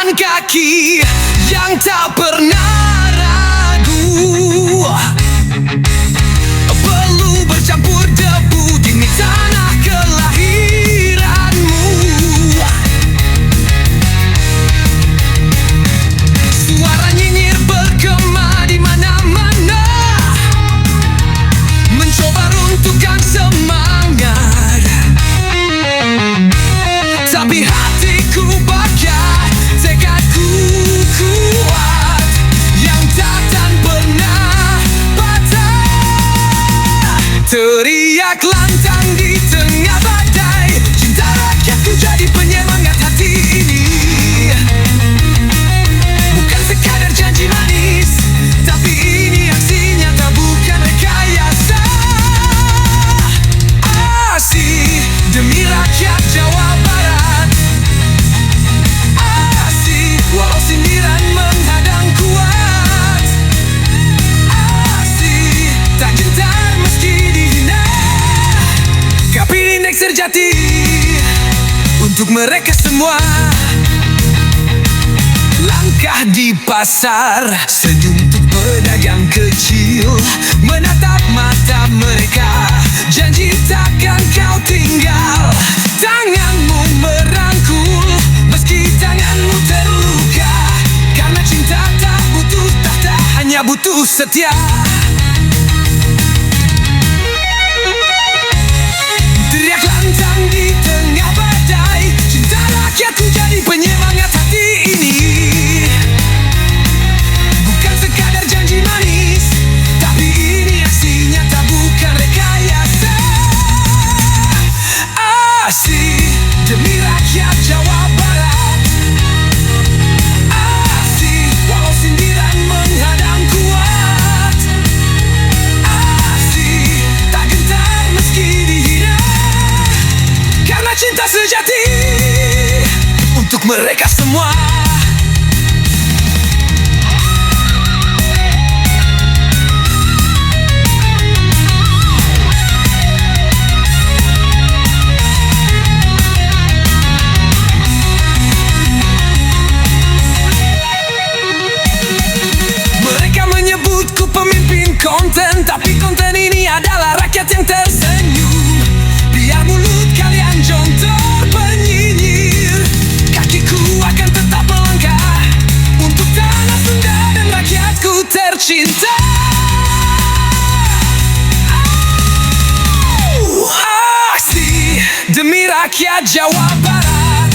Jalan kaki yang tak pernah ragu, perlu bercampur debu di tanah kelahiranmu. Suara nyinyir bergema di mana-mana, mencoba runtuhkan semangat. Tapi hatiku bakar, tekadku kuat, yang takkan pernah patah. Teriak lantang di tengah badai, cinta rakyatku jadi penyemangat hati ini. Bukan sekadar janji manis, tapi ini aksi nyata, bukan rekayasa. Aksi demi rakyat Jawa Barat, aksi walau sindiran menghadang kuat, aksi tak gentar meski dihina. Kapinek sejati untuk mereka semua. Langkah di pasar, senyum untuk pedagang kecil, menatap mata mereka, janji takkan kau tinggal. Tanganmu merangkul meski tanganmu terluka, karena cinta tak butuh tahta, hanya butuh setia. Teriak lantang di tengah badai, cinta rakyatku jadi penyemangat hati ini. Bukan sekadar janji manis, tapi ini aksi nyata, bukan rekayasa. Aksi demi rakyat Jawa Barat, aksi walau sindiran menghadang kuat, aksi tak gentar meski dihina, karena cinta sejati untuk mereka semua. Mereka menyebutku pemimpin konten, tapi konten ini adalah rakyat yang tersenyum. Biar mulut kalian jontor penyinyir, kakiku akan tetap melangkah untuk tanah Sunda dan rakyatku tercinta. Aksi demi rakyat Jawa Barat,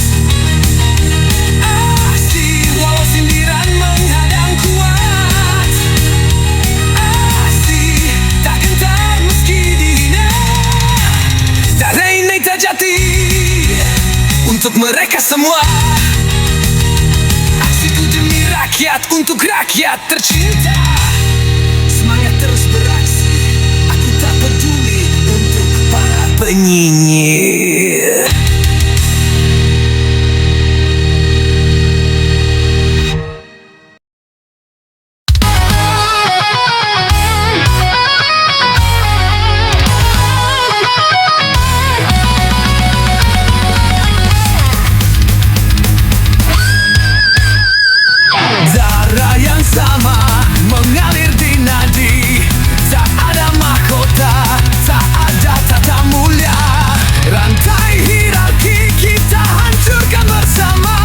aksi walau sindiran menghadang kuat, aksi tak gentar meski dihina, Darainek Tajati untuk mereka semua. Aksiku demi rakyat, untuk rakyat tercinta. Semangat terus beraksi, aku tak peduli untuk para penyinyir. Darah yang sama mengalir di nadi, tak ada mahkota, tak ada tata mulia. Rantai hierarki kita hancurkan bersama,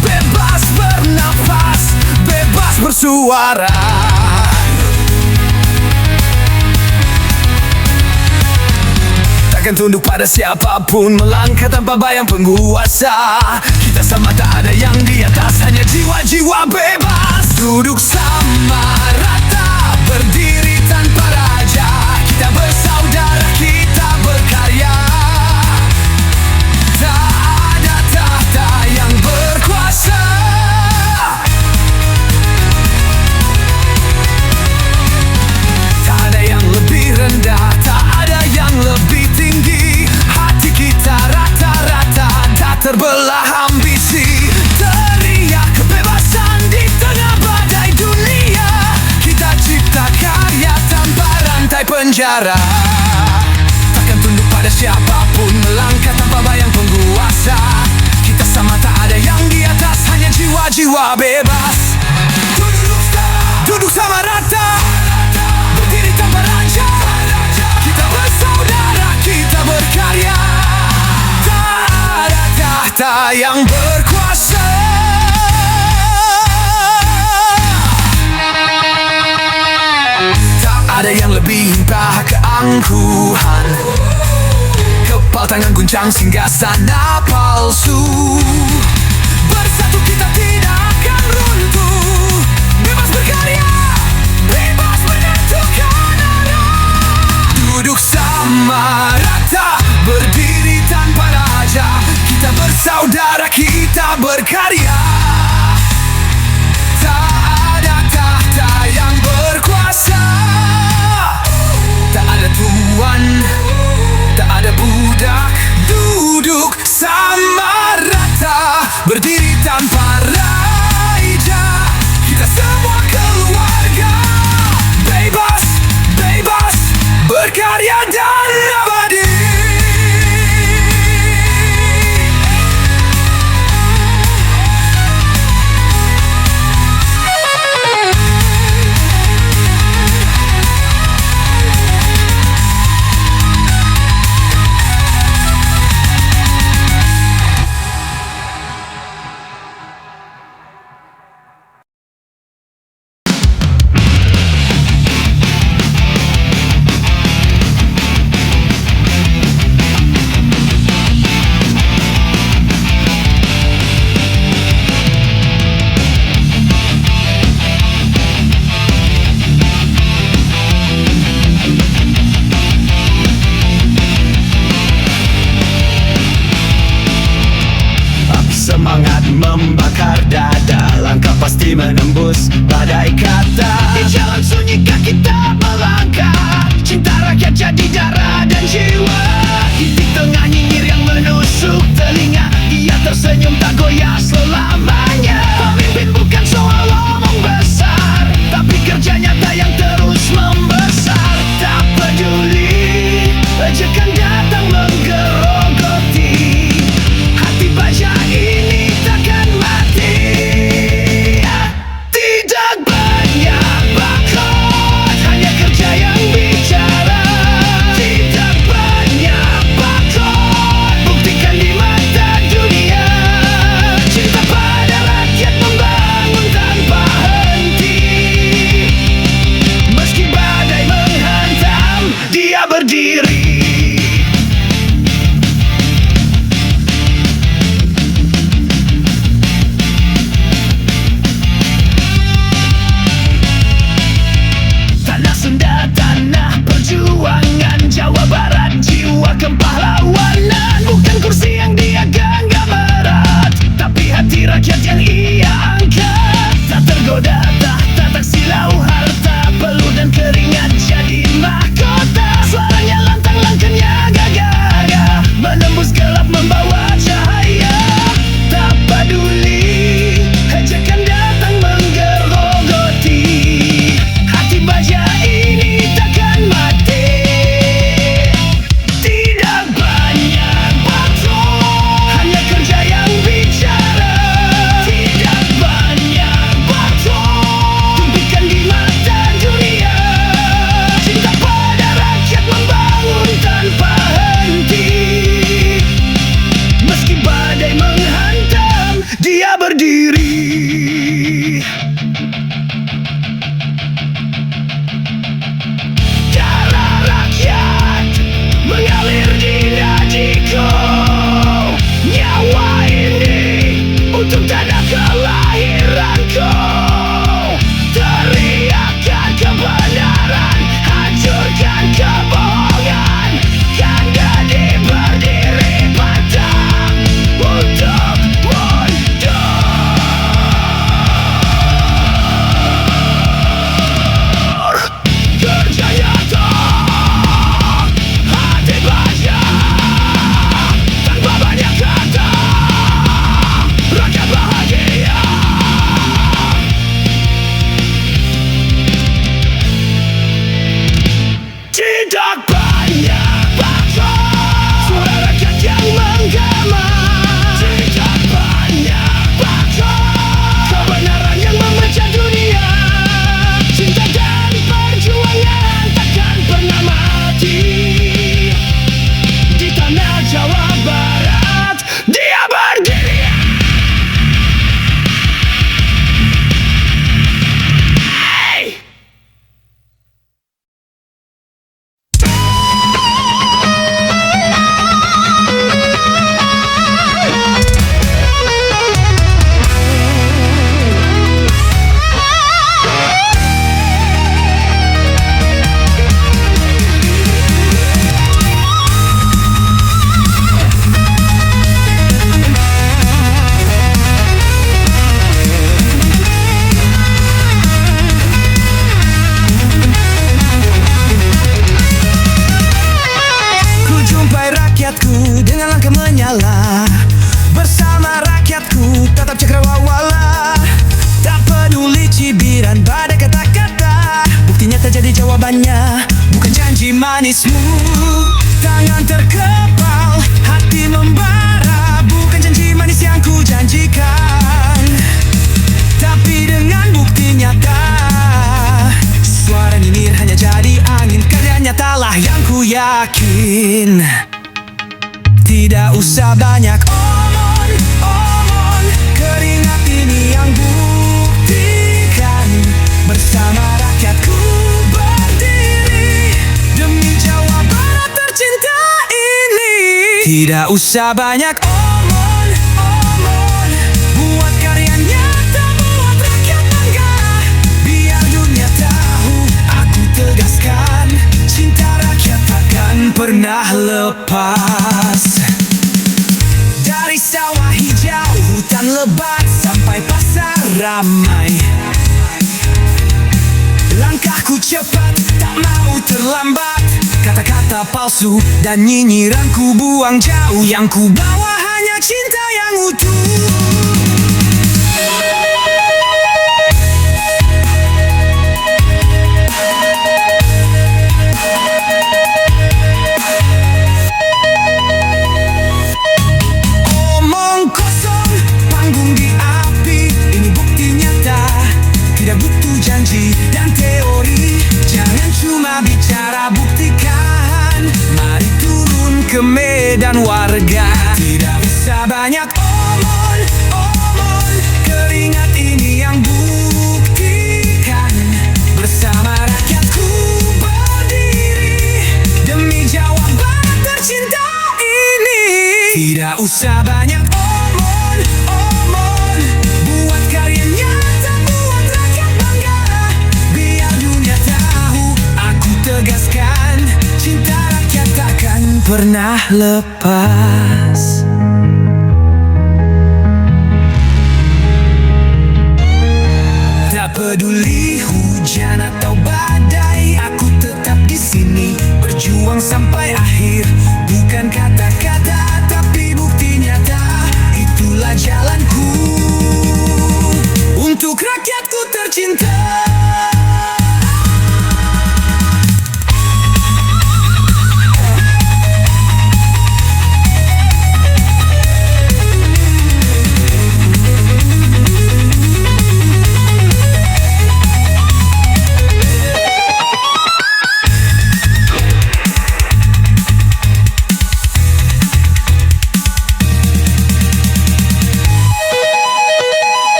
bebas bernafas, bebas bersuara. Takkan tunduk pada siapapun, melangkah tanpa bayang penguasa. Kita sama, tak ada yang di atas, hanya jiwa-jiwa bebas. Duduk sama rata, berdiri tanpa raja. Kita bersaudara, kita berkarya. Tak ada tahta yang berkuasa, tak ada yang lebih rendah, tak ada yang lebih tinggi. Hati kita rata-rata, tak terbelah ambisi. Teriak kebebasan di tengah badai dunia, kita cipta karya tanpa rantai penjara. Takkan tunduk pada siapapun, melangkah tanpa bayang penguasa. Kita sama, tak ada yang di atas, hanya jiwa jiwa bebas. Duduk sama rata, berdiri tanpa raja. Kita bersaudara, kita berkarya. Tak ada tahta yang berkuasa. Tak ada yang lebih entah keangkuhan. Kepal tangan guncang singgah sana palsu. Bersatu kita tidak akan runtuh. Bebas berkarya, bebas menentukan arah. Duduk sama rata, berdiri tanpa raja. Kita bersaudara, kita berkarya. Tak ada tahta yang berkuasa. Tak ada tuan, tak ada budak. Duduk sama rata, berdiri tanpa raja. Kita semua keluarga. Bebas, bebas, berkarya dan abadi. Semangat membakar dada, langkah pasti menembus badai kata. Di jalan sunyi kita melangkah, cinta rakyat jadi darah dan jiwa. Di tengah nyinyir yang menusuk telinga, dia tersenyum tak goyah selamanya. Pemimpin bukan soal omong besar, tapi kerja nyata yang terus membesar. Tak peduli ajakan datang menggerogoti, hati baja ini takkan mati. Tidak banyak bakot, hanya kerja yang bicara. Tidak banyak bakot, buktikan di mata dunia. Cinta pada rakyat membangun tanpa henti. Meski badai menghantam, dia berdiri. Tanah Sunda, tanah perjuangan, Jawa Barat, jiwa kepahlawanan. Bukan kursi yang dia genggam erat, tapi hati rakyat yang ia angkat. Tak tergoda tahta, tak silau harta, peluh dan keringat jadi mahkota. Suaranya lantang, langkahnya gagah, menembus gelap membawa cahaya. Tak peduli ajakan datang menggerogoti, hati baja ini takkan mati. Tidak banyak bakot, hanya kerja yang bicara. Tidak banyak bakot, tumpikan di mata dunia. Cinta pada rakyat membangun tanpa henti. Meski badai menghantam, dia berdiri. Darah rakyat mengalir di nadiku. Nyawa ini untuk tanda kelahiranku. Teriakan kebenaran, hancurkan kebohongan. Kanda berdiri pantang untuk mundur. tangismu, tangan terkepal, hati membara. Bukan janji manis yang ku janjikan, tapi dengan bukti nyata. Suara nyinyir hanya jadi angin, karya nyatalah yang ku yakin. Tidak usah banyak omon, omon, keringat ini yang buktikan. Bersama rakyatku berdiri demi Jawa Barat tercinta ini. Tidak usah banyak omon, omon, buat karya nyata, buat rakyat bangga. Biar dunia tahu aku tegaskan, cinta rakyat takkan pernah lepas. Dari sawah hijau, hutan lebat, sampai pasar ramai. Langkahku cepat, tak mau terlambat. Kata-kata palsu dan nyinyiranku buang jauh. Yang ku bawa hanya cinta yang utuh. Omong kosong, panggung di api, ini bukti nyata. Tidak butuh janji dan teori, jangan cuma bicara, buktikan. Mari turun ke medan warga. Tidak usah banyak omon, omon, keringat ini yang buktikan. Bersama rakyatku berdiri demi Jawa Barat tercinta ini. Tidak usah banyak omon, omon, buat karya nyata, buat rakyat bangga. Biar dunia tahu aku tegaskan, cinta rakyat takkan pernah lepas. Tak peduli hujan atau badai, aku tetap di sini berjuang sampai akhir. Bukan kata-kata tapi bukti nyata, itulah jalanku untuk rakyatku tercinta.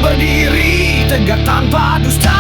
Berdiri tegak tanpa dusta.